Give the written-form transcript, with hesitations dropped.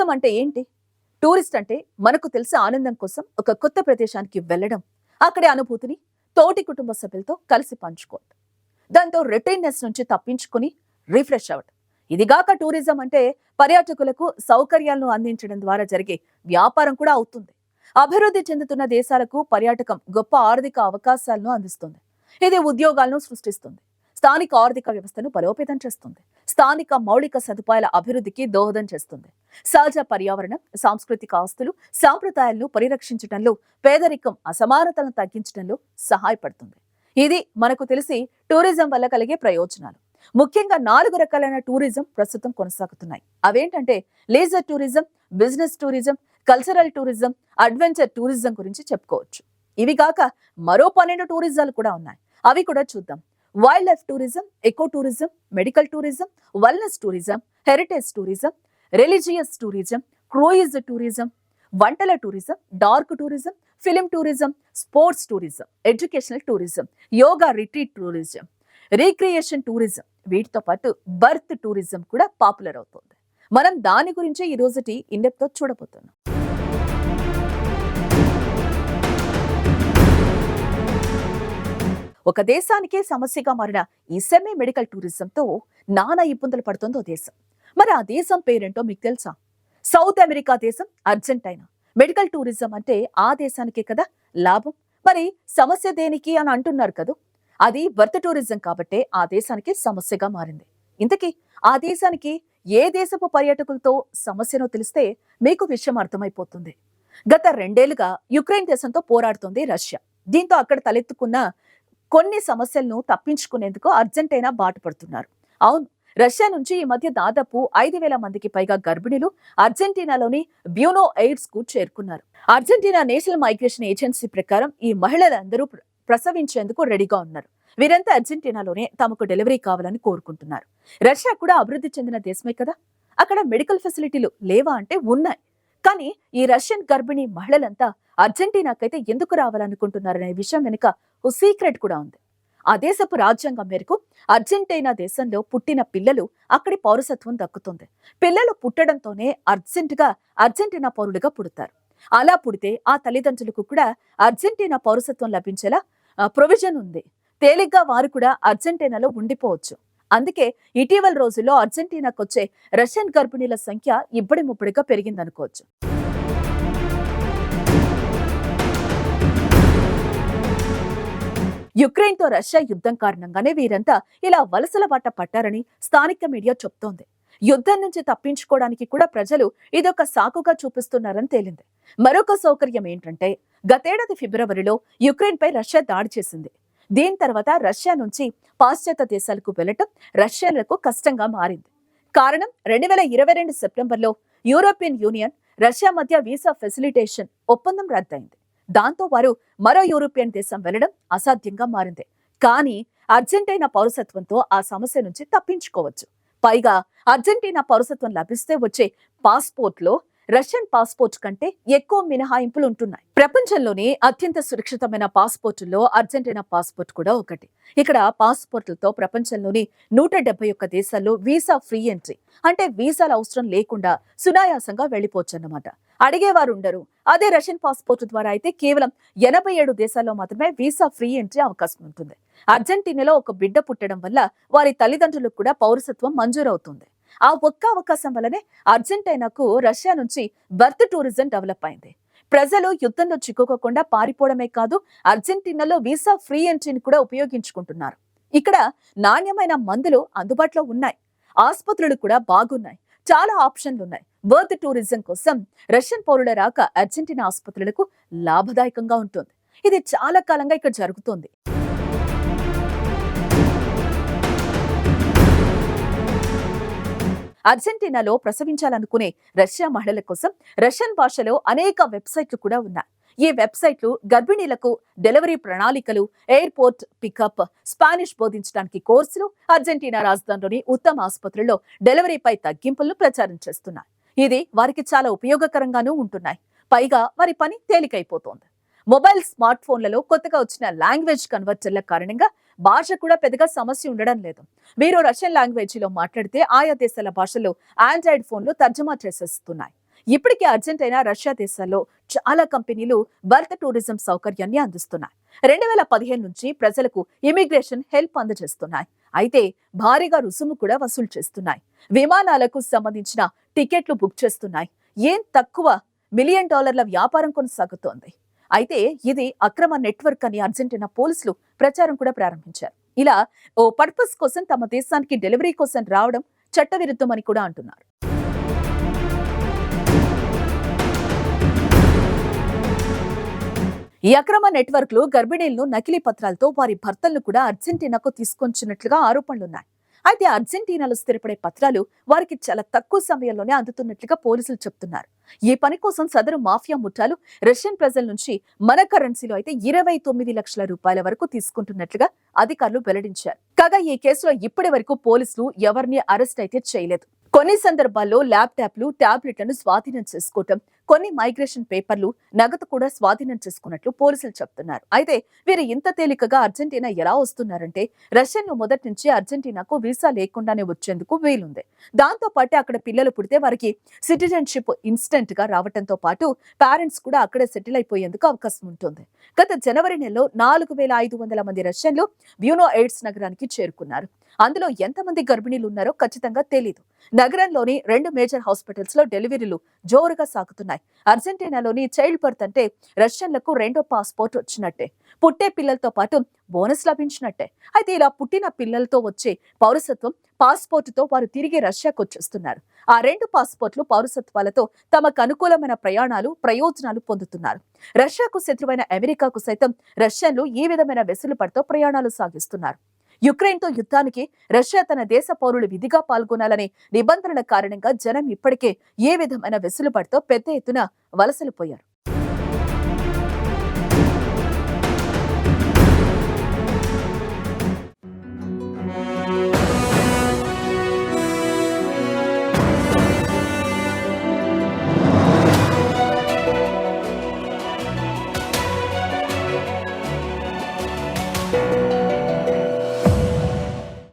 Tourism అంటే ఏంటి? Tourist అంటే మనకు తెలిసే ఆనందం కోసం ఒక కొత్త ప్రదేశానికి వెళ్ళడం, అక్కడి అనుభూతిని తోటి కుటుంబ సభ్యులతో కలిసి పంచుకోవడం, దాంతో రొటీన్నెస్ నుంచి తప్పించుకొని రిఫ్రెష్ అవ్వడం. ఇదిగాక టూరిజం అంటే పర్యాటకులకు సౌకర్యాలను అందించడం ద్వారా జరిగే వ్యాపారం కూడా అవుతుంది. అభివృద్ధి చెందుతున్న దేశాలకు పర్యాటకం గొప్ప ఆర్థిక అవకాశాలను అందిస్తుంది. ఇది ఉద్యోగాలను సృష్టిస్తుంది, స్థానిక ఆర్థిక వ్యవస్థను బలోపేతం చేస్తుంది, స్థానిక మౌలిక సదుపాయాల అభివృద్ధికి దోహదం చేస్తుంది. సహజ పర్యావరణం, సాంస్కృతిక ఆస్తులు, సాంప్రదాయాలను పరిరక్షించడంలో, పేదరికం, అసమానతలను తగ్గించడంలో సహాయపడుతుంది. ఇది మనకు తెలిసి టూరిజం వల్ల కలిగే ప్రయోజనాలు. ముఖ్యంగా 4 రకాలైన టూరిజం ప్రస్తుతం కొనసాగుతున్నాయి. అవేంటంటే leisure tourism, business tourism, cultural tourism, adventure tourism గురించి చెప్పుకోవచ్చు. ఇవి కాక మరో 12 టూరిజాలు కూడా ఉన్నాయి. అవి కూడా చూద్దాం. Wildlife tourism, eco tourism, medical tourism, wellness tourism, heritage tourism, religious tourism, cruise tourism, వంటల tourism, dark tourism, film tourism, sports tourism, educational tourism, yoga retreat tourism, recreation tourism, వీటితో పాటు బర్త్ టూరిజం కూడా పాపులర్ అవుతుంది. మనం దాని గురించే ఈ రోజుటి ఇన్డెప్త్ తో చూడబోతున్నాం. ఒక దేశానికే సమస్యగా మారిన ఈ సెమీ మెడికల్ టూరిజంతో నానా ఇబ్బందులు పడుతుందో దేశం. మరి ఆ దేశం పేరేంటో మీకు తెలుసా? సౌత్ అమెరికా దేశం అర్జెంటీనా. మెడికల్ టూరిజం అంటే ఆ దేశానికే కదా లాభం. మరి సమస్య దేనికి అని అంటున్నారు కదా. అది బర్త్ టూరిజం కాబట్టే ఆ దేశానికి సమస్యగా మారింది. ఇంతకీ ఆ దేశానికి ఏ దేశపు పర్యాటకులతో సమస్యనో తెలిస్తే మీకు విషయం అర్థమైపోతుంది. గత 2 ఏళ్లుగా యుక్రెయిన్ దేశంతో పోరాడుతోంది రష్యా. దీంతో అక్కడ తలెత్తుకున్న కొన్ని సమస్యలను తప్పించుకునేందుకు అర్జెంటీనా బాటపడుతున్నారు. అవును, రష్యా నుంచి ఈ మధ్య దాదాపు 5,000 మందికి పైగా గర్భిణీలు అర్జెంటీనాలోని బ్యూనో ఎయిర్స్ కు చేరుకున్నారు. అర్జెంటీనా నేషనల్ మైగ్రేషన్ ఏజెన్సీ ప్రకారం ఈ మహిళలందరూ ప్రసవించేందుకు రెడీగా ఉన్నారు. వీరంతా అర్జెంటీనాలోనే తమకు డెలివరీ కావాలని కోరుకుంటున్నారు. రష్యా కూడా అభివృద్ధి చెందిన దేశమే కదా. అక్కడ మెడికల్ ఫెసిలిటీలు లేవా అంటే ఉన్నాయి. కానీ ఈ రష్యన్ గర్భిణీ మహిళలంతా అర్జెంటీనాకైతే ఎందుకు రావాలనుకుంటున్నారనే విషయం వెనుక ఓ సీక్రెట్ కూడా ఉంది. ఆ దేశపు రాజ్యాంగం మేరకు అర్జెంటీనా దేశంలో పుట్టిన పిల్లలు అక్కడి పౌరసత్వం దక్కుతుంది. పిల్లలు పుట్టడంతోనే అర్జెంటీనా పౌరులుగా పుడతారు. అలా పుడితే ఆ తల్లిదండ్రులకు కూడా అర్జెంటీనా పౌరసత్వం లభించేలా ప్రొవిజన్ ఉంది. తేలిగ్గా వారు కూడా అర్జెంటీనాలో ఉండిపోవచ్చు. అందుకే ఇటీవల రోజుల్లో అర్జెంటీనాకు వచ్చే రష్యన్ గర్భిణీల సంఖ్య ఇబ్బడి ముబ్బడిగా పెరిగిందనుకోవచ్చు. యుక్రెయిన్ తో రష్యా యుద్ధం కారణంగానే వీరంతా ఇలా వలసల బాట పట్టారని స్థానిక మీడియా చెప్తోంది. యుద్ధం నుంచి తప్పించుకోవడానికి కూడా ప్రజలు ఇదొక సాకుగా చూపిస్తున్నారని తేలింది. మరొక సౌకర్యం ఏంటంటే గతేడాది ఫిబ్రవరిలో యుక్రెయిన్ పై రష్యా దాడి చేసింది. దీని తర్వాత రష్యా నుంచి పాశ్చాత్య దేశాలకు వెళ్లటం రష్యన్లకు కష్టంగా మారింది. కారణం 2022 సెప్టెంబర్లో యూరోపియన్ యూనియన్, రష్యా మధ్య వీసా ఫెసిలిటేషన్ ఒప్పందం రద్దయింది. దాంతో వారు మరో యూరోపియన్ దేశం వెళ్లడం అసాధ్యంగా మారింది. కానీ అర్జెంటీనా పౌరసత్వంతో ఆ సమస్య నుంచి తప్పించుకోవచ్చు. పైగా అర్జెంటీనా పౌరసత్వం లభిస్తే వచ్చే పాస్పోర్ట్లో రష్యన్ పాస్పోర్ట్ కంటే ఎక్కువ మినహాయింపులు ఉంటున్నాయి. ప్రపంచంలోనే అత్యంత సురక్షితమైన పాస్పోర్టుల్లో అర్జెంటీనా పాస్పోర్ట్ కూడా ఒకటి. ఇక్కడ పాస్పోర్టులతో ప్రపంచంలోని 171 దేశాల్లో వీసా ఫ్రీ ఎంట్రీ, అంటే వీసాల అవసరం లేకుండా సునాయాసంగా వెళ్లిపోవచ్చన్నమాట. అడిగేవారు ఉండరు. అదే రష్యన్ పాస్పోర్ట్ ద్వారా అయితే కేవలం 87 దేశాల్లో మాత్రమే వీసా ఫ్రీ ఎంట్రీ అవకాశం ఉంటుంది. అర్జెంటీనాలో ఒక బిడ్డ పుట్టడం వల్ల వారి తల్లిదండ్రులకు కూడా పౌరసత్వం మంజూరవుతుంది. ఆ ఒక్క అవకాశం వల్లనే అర్జెంటీనాకు రష్యా నుంచి బర్త్ టూరిజం డెవలప్ అయింది. ప్రజలు యుద్ధంలో చిక్కుకోకుండా పారిపోవడమే కాదు, అర్జెంటీనాలో వీసా ఫ్రీ ఎంట్రీని కూడా ఉపయోగించుకుంటున్నారు. ఇక్కడ నాణ్యమైన మందులు అందుబాటులో ఉన్నాయి, ఆసుపత్రులు కూడా బాగున్నాయి, చాలా ఆప్షన్లు ఉన్నాయి. బర్త్ టూరిజం కోసం రష్యన్ పౌరుల రాక అర్జెంటీనా ఆసుపత్రులకు లాభదాయకంగా ఉంటుంది. ఇది చాలా కాలంగా ఇక్కడ జరుగుతోంది. అర్జెంటీనాలో ప్రసవించాలనుకునే రష్యా మహిళల కోసం రష్యన్ భాషలో అనేక వెబ్సైట్లు కూడా ఉన్నాయి. ఈ వెబ్సైట్లు గర్భిణీలకు డెలివరీ ప్రణాళికలు, ఎయిర్పోర్ట్ పికప్, స్పానిష్ బోధించడానికి కోర్సులు, అర్జెంటీనా రాజధానిలోని ఉత్తమ ఆసుపత్రుల్లో డెలివరీపై తగ్గింపులను ప్రచారం చేస్తున్నాయి. ఇది వారికి చాలా ఉపయోగకరంగానూ ఉంటున్నాయి. పైగా వారి పని తేలికైపోతోంది. మొబైల్ స్మార్ట్ ఫోన్లలో కొత్తగా వచ్చిన లాంగ్వేజ్ కన్వర్టర్ల కారణంగా భాష కూడా పెద్దగా సమస్య ఉండడం లేదు. మీరు రష్యన్ లాంగ్వేజ్ లో మాట్లాడితే ఆయా దేశాల భాషలో ఆండ్రాయిడ్ ఫోన్లు తర్జుమా చేసేస్తున్నాయి. ఇప్పటికే అర్జెంటీనా, రష్యా దేశాల్లో చాలా కంపెనీలు బర్త్ టూరిజం సౌకర్యాన్ని అందిస్తున్నాయి. 2015 నుంచి ప్రజలకు ఇమిగ్రేషన్ హెల్ప్ అందజేస్తున్నాయి. అయితే భారీగా రుసుము కూడా వసూలు చేస్తున్నాయి. విమానాలకు సంబంధించిన టికెట్లు బుక్ చేస్తున్నాయి. ఏం తక్కువ $1 మిలియన్ వ్యాపారం కొనసాగుతోంది. అయితే ఇది అక్రమ నెట్వర్క్ అని అర్జెంటీనా పోలీసులు ప్రచారం కూడా ప్రారంభించారు. ఇలా ఓ పర్పస్ కోసం తమ దేశానికి డెలివరీ కోసం రావడం చట్టవిరుద్ధమని కూడా అంటున్నారు. ఈ అక్రమ నెట్వర్క్లు గర్భిణీలను నకిలీ పత్రాలతో వారి భర్తలను కూడా అర్జెంటీనాకు తీసుకొచ్చినట్లుగా ఆరోపణలున్నాయి. అయితే అర్జెంటీనాలో స్థిరపడే పత్రాలు వారికి చాలా తక్కువ సమయంలోనే అందుతున్నట్లుగా పోలీసులు చెప్తున్నారు. ఈ పని కోసం సదరు మాఫియా ముఠాలు రష్యన్ ప్రజల నుంచి మన కరెన్సీలో అయితే 29 లక్షల రూపాయల వరకు తీసుకుంటున్నట్లుగా అధికారులు వెల్లడించారు. కాగా ఈ కేసులో ఇప్పటి వరకు పోలీసులు ఎవరిని అరెస్ట్ అయితే చేయలేదు. కొన్ని సందర్భాల్లో ల్యాప్టాప్లు, టాబ్లెట్లను స్వాధీనం చేసుకోవటం, కొన్ని మైగ్రేషన్ పేపర్లు, నగదు కూడా స్వాధీనం చేసుకున్నట్లు పోలీసులు చెప్తున్నారు. అయితే వీరు ఇంత తేలికగా అర్జెంటీనా ఎలా వస్తున్నారంటే రష్యన్లు మొదటి నుంచి అర్జెంటీనాకు వీసా లేకుండానే వచ్చేందుకు వీలుంది. దాంతో పాటు అక్కడ పిల్లలు పుడితే వారికి సిటిజన్షిప్ ఇన్స్టెంట్ గా రావడంతో పాటు పేరెంట్స్ కూడా అక్కడే సెటిల్ అయిపోయేందుకు అవకాశం ఉంటుంది. గత జనవరి నెలలో 4500 మంది రష్యన్లు బ్యూనో ఎయిర్స్ నగరానికి చేరుకున్నారు. అందులో ఎంతమంది గర్భిణీలు ఉన్నారో ఖచ్చితంగా తెలీదు. నగరంలోని 2 మేజర్ హాస్పిటల్స్ లో డెలివరీలు జోరుగా సాగుతున్నాయి. అర్జెంటీనాలోని చైల్డ్ బర్త్ అంటే రష్యన్లకు రెండో పాస్పోర్ట్ వచ్చినట్టే, పుట్టే పిల్లలతో పాటు బోనస్ లభించినట్టే. అయితే ఇలా పుట్టిన పిల్లలతో వచ్చే పౌరసత్వం పాస్పోర్టుతో వారు తిరిగి రష్యాకు వచ్చేస్తున్నారు. ఆ 2 పాస్పోర్ట్లు పౌరసత్వాలతో తమకు అనుకూలమైన ప్రయోజనాలు పొందుతున్నారు. రష్యాకు శత్రువైన అమెరికాకు సైతం రష్యన్లు ఈ విధమైన వెసులుబాటుతో ప్రయాణాలు సాగిస్తున్నారు. యుక్రెయిన్తో యుద్ధానికి రష్యా తన దేశ పౌరులు విధిగా పాల్గొనాలనే నిబంధనల కారణంగా జనం ఇప్పటికే ఏ విధమైన వెసులుబాటుతో పెద్ద ఎత్తున వలసలు పోయారు.